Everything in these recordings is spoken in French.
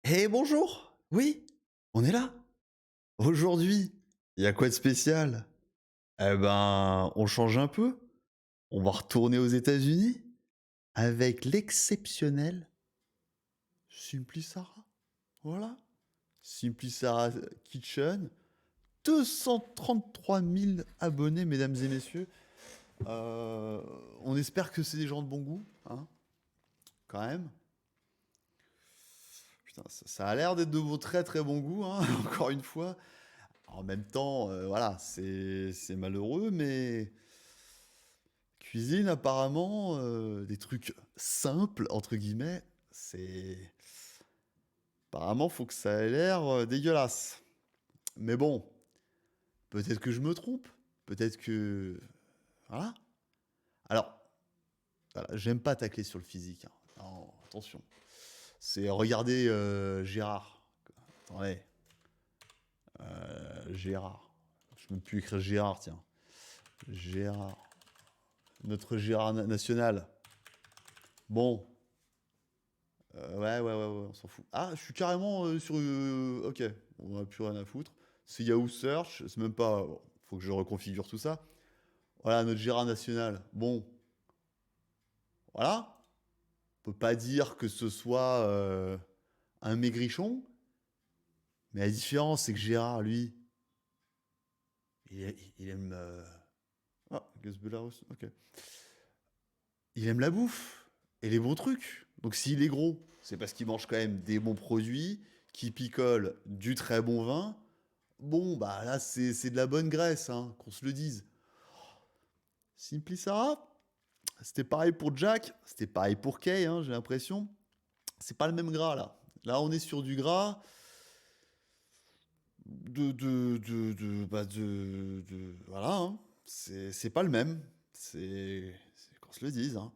Eh bonjour! Oui, on est là. Aujourd'hui, il y a quoi de spécial? Eh ben, on change un peu. On va retourner aux États-Unis avec l'exceptionnel Simply Sarah. Voilà. Simply Sarah Kitchen. 233 000 abonnés, mesdames et messieurs. On espère que c'est des gens de bon goût, hein, quand même. Putain, ça a l'air d'être de vos très très bon goût, hein, encore une fois. En même temps, voilà, c'est malheureux, mais cuisine apparemment, des trucs simples, entre guillemets, c'est apparemment, faut que ça ait l'air, dégueulasse. Mais bon, peut-être que je me trompe, peut-être que voilà. Alors, voilà, j'aime pas tacler sur le physique, hein. Non, attention. C'est regarder, Gérard. Attendez, Gérard. Je peux plus écrire Gérard, tiens. Gérard. Notre Gérard national. Bon, ouais, ouais, ouais, ouais, on s'en fout. Ah, je suis carrément sur. Ok, on a plus rien à foutre. C'est Yahoo Search, c'est même pas. Bon, faut que je reconfigure tout ça. Voilà, notre Gérard national. Bon, voilà. On peut pas dire que ce soit un maigrichon, mais la différence, c'est que Gérard, lui, il aime. Ah, Gus Belarus, ok. Il aime la bouffe et les bons trucs. Donc s'il est gros, c'est parce qu'il mange quand même des bons produits, qui picole du très bon vin. Bon, bah là, c'est de la bonne graisse, hein, qu'on se le dise. Simply Sarah, c'était pareil pour Jack, c'était pareil pour Kay, hein, j'ai l'impression. C'est pas le même gras, là. Là, on est sur du gras voilà, hein. C'est pas le même. C'est qu'on se le dise, hein.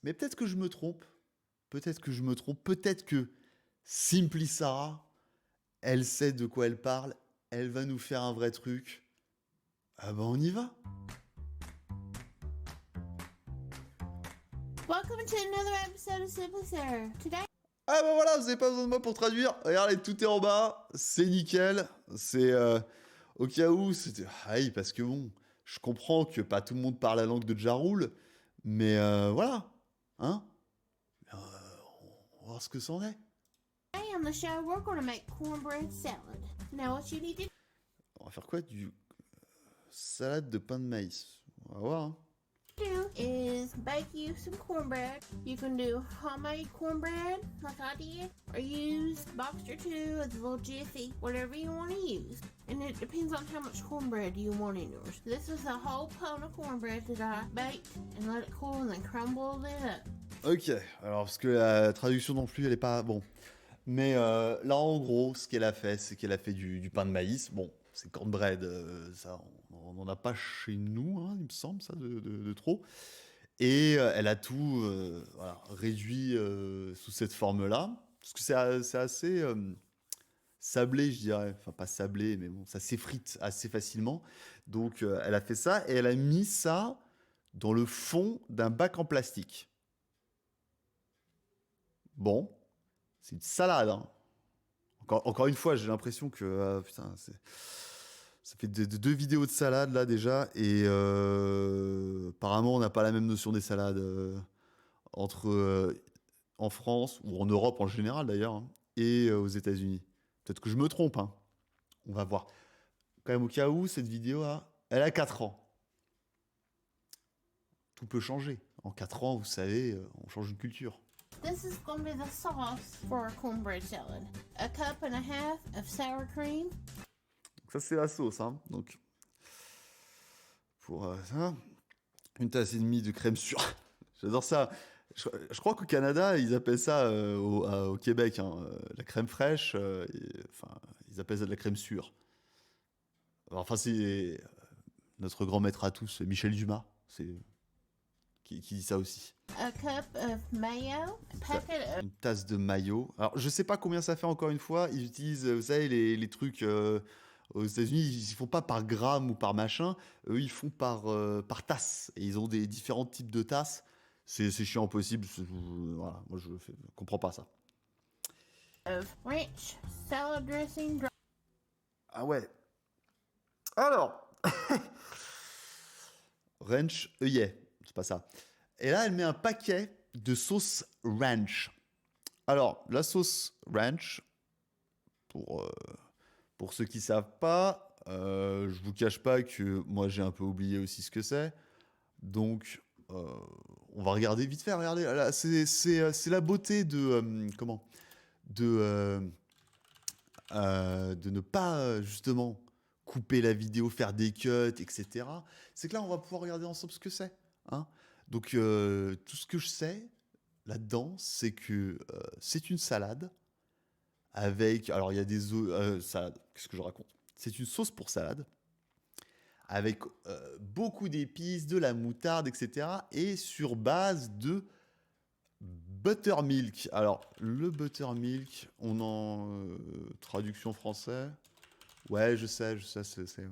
Mais peut-être que je me trompe. Peut-être que je me trompe. Peut-être que Simply Sarah, elle sait de quoi elle parle. Elle va nous faire un vrai truc. Ah bah on y va. Welcome to another episode of Simply Sarah. Today, Ah bah voilà, vous avez pas besoin de moi pour traduire. Regardez, tout est en bas. C'est nickel. C'est au cas où. C'était. Ah oui, parce que bon, je comprends que pas tout le monde parle la langue de Jarul. Mais voilà. Hein. Euh, on va voir ce que c'en est. on the show, we're going to make cornbread salad. Now, what you need to On va faire quoi? Du salade de pain de maïs. On va voir, hein. do is bake you some cornbread. You can do homemade cornbread, like I did, or use boxed or two of the little jiffy, whatever you want to use. And it depends on how much cornbread you want in yours. This is a whole pound of cornbread that I baked and let it cool and then crumbled it up. Ok, alors parce que la traduction non plus, elle est pas bon. Mais là, en gros, ce qu'elle a fait, c'est qu'elle a fait du pain de maïs. Bon, c'est cornbread, ça, on n'en a pas chez nous, hein, il me semble, ça, de trop. Et elle a tout voilà, réduit sous cette forme-là. Parce que c'est assez sablé, je dirais. Enfin, pas sablé, mais bon, ça s'effrite assez facilement. Donc, elle a fait ça et elle a mis ça dans le fond d'un bac en plastique. Bon, c'est une salade, hein. Encore une fois, j'ai l'impression que putain, ça fait deux vidéos de salade là déjà, et apparemment on n'a pas la même notion des salades entre en France ou en Europe en général d'ailleurs, hein, et aux États-Unis. Peut-être que je me trompe, hein. On va voir. Quand même au cas où cette vidéo elle a 4 ans. Tout peut changer. En 4 ans, vous savez, on change de culture. This is going to be the sauce for our cornbread salad. A cup and a half of sour cream, Donc ça c'est la sauce, hein. Donc pour ça, une tasse et demie de crème sûre. J'adore ça. Je crois qu'au Canada, ils appellent ça, au Québec, hein, la crème fraîche, enfin, ils appellent ça de la crème sûre. Enfin, c'est notre grand maître à tous, Michel Dumas, qui dit ça aussi. a cup of mayo, a packet of Une tasse de mayo. Alors, je sais pas combien ça fait encore une fois. Ils utilisent, vous savez, les trucs aux États-Unis, ils font pas par gramme ou par machin. Eux, ils font par tasse. Et ils ont des différents types de tasses. C'est chiant possible. Voilà, moi, je comprends pas ça. of ranch salad dressing. Ah ouais. Alors, ranch œillet, c'est pas ça. Et là, elle met un paquet de sauce ranch. Alors, la sauce ranch, pour, euh, pour ceux qui savent pas, je vous cache pas que moi j'ai un peu oublié aussi ce que c'est. Donc, on va regarder vite fait. Regardez, là, c'est la beauté de comment de de ne pas justement couper la vidéo, faire des cuts, etc. C'est que là, on va pouvoir regarder ensemble ce que c'est. Hein. Donc, tout ce que je sais là-dedans, c'est que c'est une salade avec. Alors, il y a des salades. Qu'est-ce que je raconte? C'est une sauce pour salade avec beaucoup d'épices, de la moutarde, etc. Et sur base de buttermilk. Alors, le buttermilk, on en traduction français. Ouais, je sais, c'est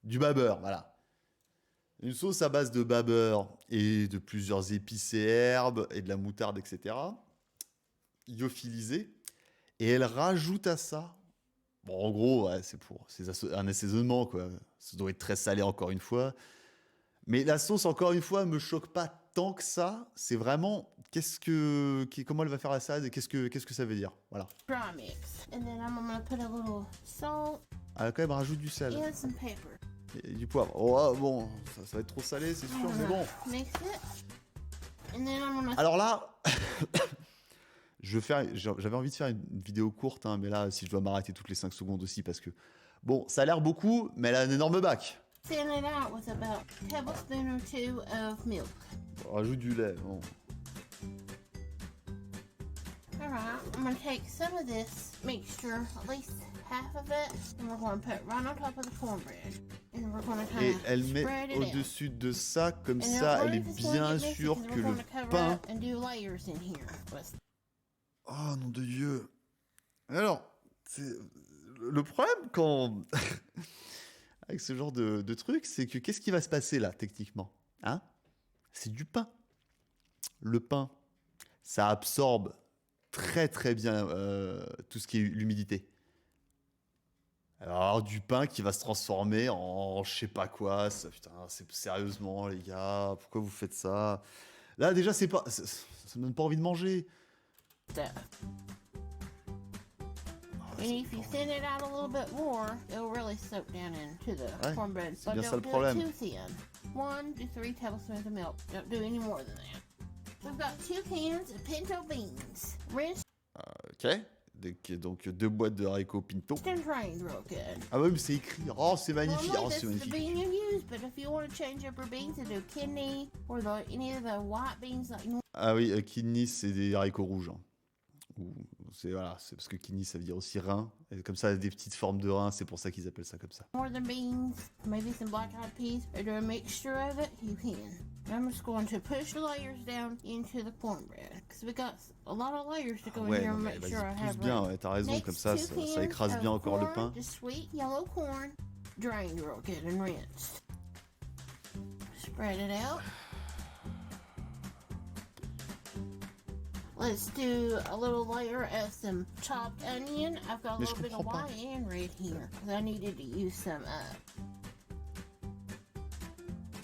du babeur, voilà. Une sauce à base de babeur et de plusieurs épices et herbes et de la moutarde, etc. Lyophilisée. Et elle rajoute à ça. Bon, en gros, ouais, c'est un assaisonnement, quoi. Ça doit être très salé, encore une fois. Mais la sauce, encore une fois, me choque pas tant que ça. C'est vraiment comment elle va faire la salade et qu'est-ce que ça veut dire. Voilà. Dry mix. And then I'm gonna put a little salt Elle a quand même rajoute du sel and some pepper. et du poivre. Oh, ah, bon, ça va être trop salé, c'est sûr, mais bon. Mix it. And then I'm gonna Alors là, j'avais envie de faire une vidéo courte, hein, mais là, si je dois m'arrêter toutes les 5 secondes aussi, parce que, bon, ça a l'air beaucoup, mais elle a un énorme bac. thin it out with about a tablespoon or two of milk. On rajoute du lait. Bon. Alright, I'm gonna take some of this mixture, at least half of it, and we're gonna put it right on top of the cornbread. And we're gonna Et kind elle of met spread it out. au-dessus de ça, comme And ça, don't elle worry est if it's gonna bien get messy, sûre 'cause que we're le gonna cover pain... up and do layers in here. Oh, nom de Dieu. Alors, le problème quand... avec ce genre de truc, c'est que qu'est-ce qui va se passer là, techniquement? Hein? C'est du pain. Le pain, ça absorbe très très bien tout ce qui est l'humidité. Alors, du pain qui va se transformer en je sais pas quoi. Putain, sérieusement, les gars, pourquoi vous faites ça? Là, déjà, ça me donne pas envie de manger. Stuff. And if you thin it out a little bit more, it'll really soak down into the Ouais, cornbread. c'est But bien ça don't le do problème. it too thin. 1 to 3 tablespoons of milk. Don't do any more than that. We've got 2 cans of pinto beans. Rinsed Ok. Donc 2 boîtes de haricots pinto. and drained real good. Ah ouais, mais c'est écrit. Oh, c'est magnifique. Normally Oh, this c'est is the magnifique. bean you use, but if you want to change up your beans and do kidney or any of the white beans like Ah oui, kidney, c'est des haricots rouges. Hein. Voilà, c'est parce que kidney, ça veut dire aussi rein. Et comme ça, des petites formes de rein, c'est pour ça qu'ils appellent ça comme ça. northern beans, maybe some black-eyed peas, or do a mixture of it, you can. I'm just going to push the layers down into the cornbread because we got a lot of layers to go in Ouais, here non, and mais make sure I vas-y, pousse have bien, right. ouais, t'as raison, Next, comme ça, 2 ça cans écrase bien of encore le corn, pain. just sweet yellow corn, drained real good and rinsed. Spread it out. Let's do a little layer of some chopped onion. I've got a Mais je little bit of comprends pas. white and red here because I needed to use some up.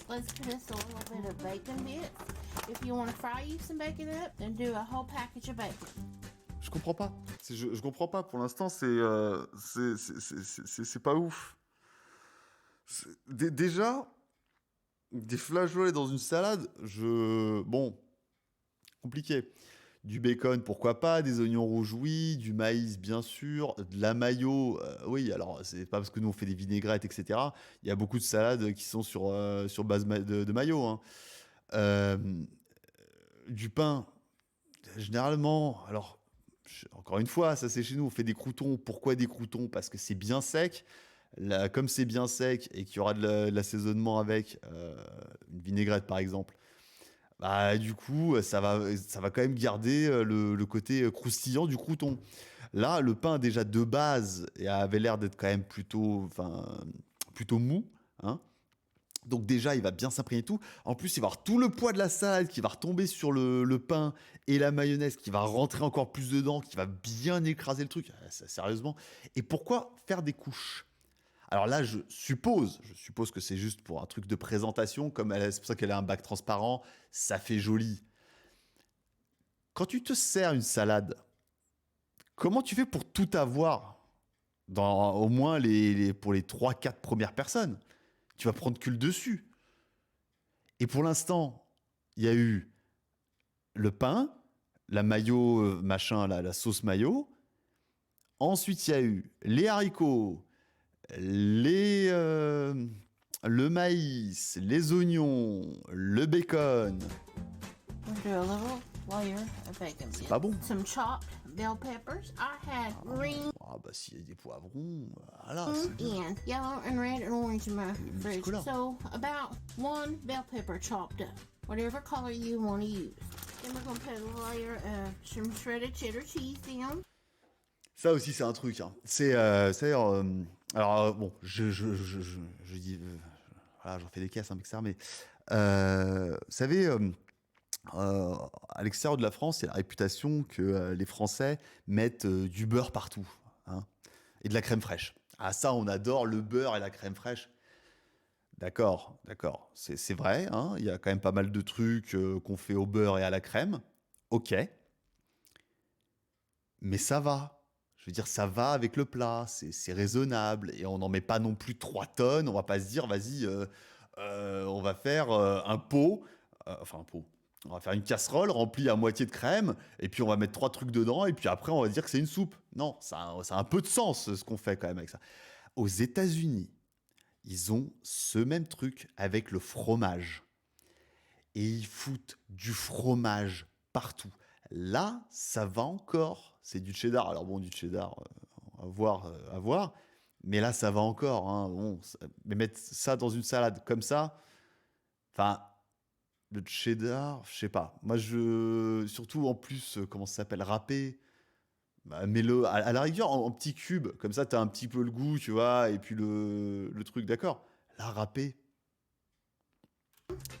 Let's put us a little bit of bacon bits. If you want to fry you some bacon up, then do a whole package of bacon. Je comprends pas. Je comprends pas. Pour l'instant, c'est pas ouf. Déjà, des flageolets dans une salade, bon, compliqué. Du bacon, pourquoi pas, des oignons rouges, oui, du maïs, bien sûr, de la mayo, oui, alors c'est pas parce que nous on fait des vinaigrettes, etc. Il y a beaucoup de salades qui sont sur base de mayo. Hein. Euh, du pain, généralement, alors, encore une fois, ça c'est chez nous, on fait des croûtons. Pourquoi des croûtons? Parce que c'est bien sec. Là, comme c'est bien sec et qu'il y aura de l'assaisonnement avec une vinaigrette par exemple, bah, du coup, ça va quand même garder le côté croustillant du crouton. Là, le pain déjà de base avait l'air d'être quand même plutôt mou, hein. Donc déjà, il va bien s'imprégner tout. En plus, il va avoir tout le poids de la salade qui va retomber sur le pain et la mayonnaise qui va rentrer encore plus dedans, qui va bien écraser le truc. Sérieusement. Et pourquoi faire des couches? Alors là, je suppose que c'est juste pour un truc de présentation, comme c'est pour ça qu'elle a un bac transparent, ça fait joli. Quand tu te sers une salade, comment tu fais pour tout avoir au moins pour les trois quatre premières personnes? Tu vas prendre que le dessus. Et pour l'instant, il y a eu le pain, la mayo, machin, la sauce mayo. Ensuite, il y a eu les haricots, les, le maïs, les oignons, le bacon. We'll do a little layer of bacon C'est bits. pas bon. Some chopped bell peppers. I had green Ah bah s'il y a des poivrons, voilà, c'est bien. and yellow and red and orange in my fridge. multicolore. So about one bell pepper chopped up, whatever color you want to use. Then we're gonna put a layer of some shredded cheddar cheese down. Ça aussi, c'est un truc, hein. Alors, bon, je dis, voilà, j'en fais des caisses, hein, avec ça, mais vous savez, à l'extérieur de la France, il y a la réputation que les Français mettent du beurre partout, hein, et de la crème fraîche. Ah, ça, on adore le beurre et la crème fraîche. D'accord, d'accord, c'est vrai, hein, il y a quand même pas mal de trucs qu'on fait au beurre et à la crème. Ok, mais ça va. Je veux dire, ça va avec le plat, c'est raisonnable, et on n'en met pas non plus 3 tonnes. On va pas se dire, vas-y, on va faire un pot, enfin un pot, on va faire une casserole remplie à moitié de crème, et puis on va mettre 3 trucs dedans, et puis après on va dire que c'est une soupe. Non, ça a un peu de sens ce qu'on fait quand même avec ça. Aux États-Unis, ils ont ce même truc avec le fromage. Et ils foutent du fromage partout. Là, ça va encore. C'est du cheddar. Alors bon, du cheddar, à voir, à voir. Mais là, ça va encore, hein. Bon, mais mettre ça dans une salade comme ça, enfin, le cheddar, je sais pas. Moi, surtout en plus, comment ça s'appelle, râpé. Bah, mets-le à la rigueur en petits cubes. Comme ça, t'as un petit peu le goût, tu vois. Et puis le truc, d'accord. Là, râpé,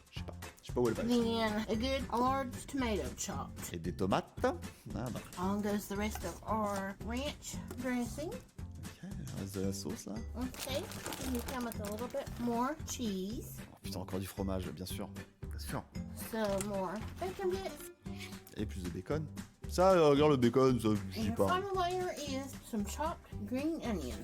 je sais pas. Je sais pas où elle va. Then a good large tomato chopped. Et des tomates. Ah bah. On goes the rest of our ranch dressing. Ok, il reste de la sauce là. Okay, and you come with a little bit more cheese, Oh, putain, encore du fromage, bien sûr. Bien sûr. some more bacon bits, Et plus de bacon. Ça, regarde le bacon, ça, je and dis your pas. final layer is some chopped green onion.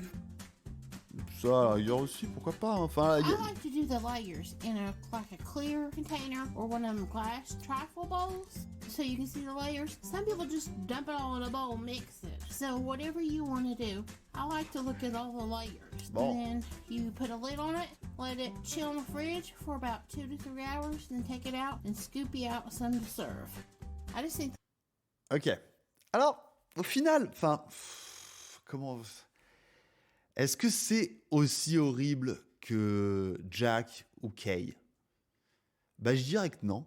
Ça, à la rigueur aussi, pourquoi pas, hein. Enfin, I like to do the layers in like a clear container or one of them glass trifle bowls so you can see the layers. Some people just dump it all in a bowl, mix it. So whatever you want to do, I like to look at all the layers. Bon. And then you put a lid on it, let it chill in the fridge for about 2 to 3 hours, then take it out and scoop you out some to serve. I just think ok. Alors, au final, enfin, comment. Est-ce que c'est aussi horrible que Jack ou Kay? Bah, je dirais que non.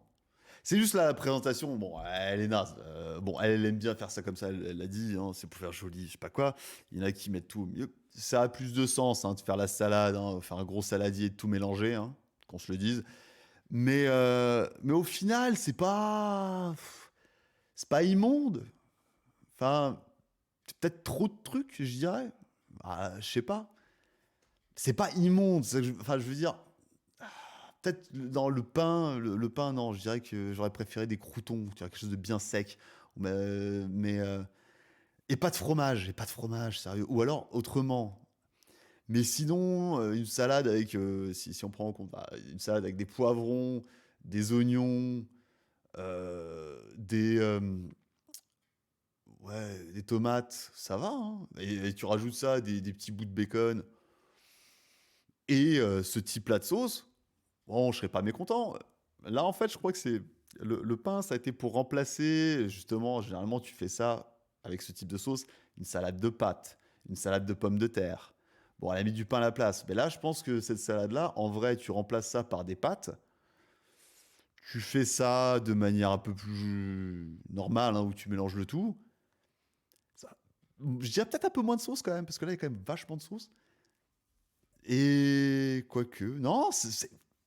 C'est juste là, la présentation, bon, elle est naze. Bon, elle aime bien faire ça comme ça, elle l'a dit, hein, c'est pour faire joli, je sais pas quoi. Il y en a qui mettent tout au milieu. Ça a plus de sens, hein, de faire la salade, hein, faire un gros saladier et de tout mélanger, hein, qu'on se le dise. Mais au final, c'est pas immonde. Enfin, c'est peut-être trop de trucs, je dirais. Ah, je sais pas. C'est pas immonde. Enfin, je veux dire, peut-être dans le pain, le pain, non, je dirais que j'aurais préféré des croûtons, tu vois, quelque chose de bien sec. Et pas de fromage, sérieux. Ou alors, autrement. Mais sinon, une salade avec, si on prend en compte, bah, une salade avec des poivrons, des oignons, des tomates, ça va, hein. Et tu rajoutes ça, des petits bouts de bacon, et ce petit plat de sauce, bon, je serais pas mécontent. Là, en fait, je crois que c'est le pain, ça a été pour remplacer, justement, généralement, tu fais ça avec ce type de sauce, une salade de pâtes, une salade de pommes de terre. Bon, elle a mis du pain à la place. Mais là, je pense que cette salade-là, en vrai, tu remplaces ça par des pâtes. Tu fais ça de manière un peu plus normale, hein, où tu mélanges le tout. Ça- je dirais peut-être un peu moins de sauce quand même, parce que là, il y a quand même vachement de sauce. Et quoique, non,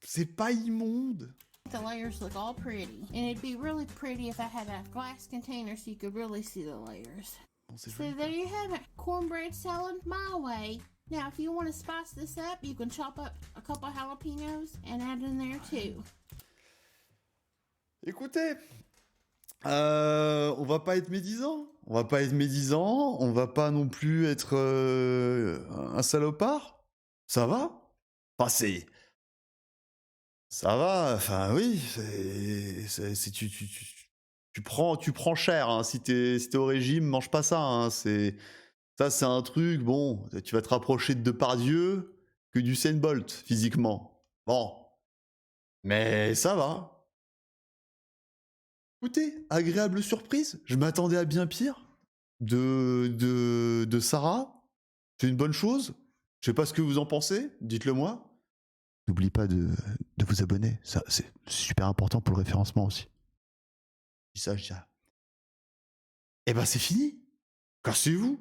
c'est pas immonde. The layers look all pretty. And it'd be really pretty if I had a glass container so you could really see the layers. Bon, c'est So joli. there you have it. Cornbread salad my way. Now, if you want to spice this up, you can chop up a couple of jalapenos and add in there too. Écoutez, on va pas être médisant. On va pas être médisant. On va pas non plus être un salopard. Ça va? Enfin, c'est. Ça va. Enfin, oui. Tu prends cher. Hein. Si t'es au régime, mange pas ça. Hein. Ça, c'est un truc. Bon, tu vas te rapprocher de Depardieu que du Usain Bolt physiquement. Bon. Mais ça va. Écoutez, agréable surprise. Je m'attendais à bien pire de Sarah. C'est une bonne chose. Je sais pas ce que vous en pensez. Dites-le moi. N'oublie pas de vous abonner. Ça, c'est super important pour le référencement aussi. Je dis ça, je dis ça. Eh ben, c'est fini. Cassez-vous.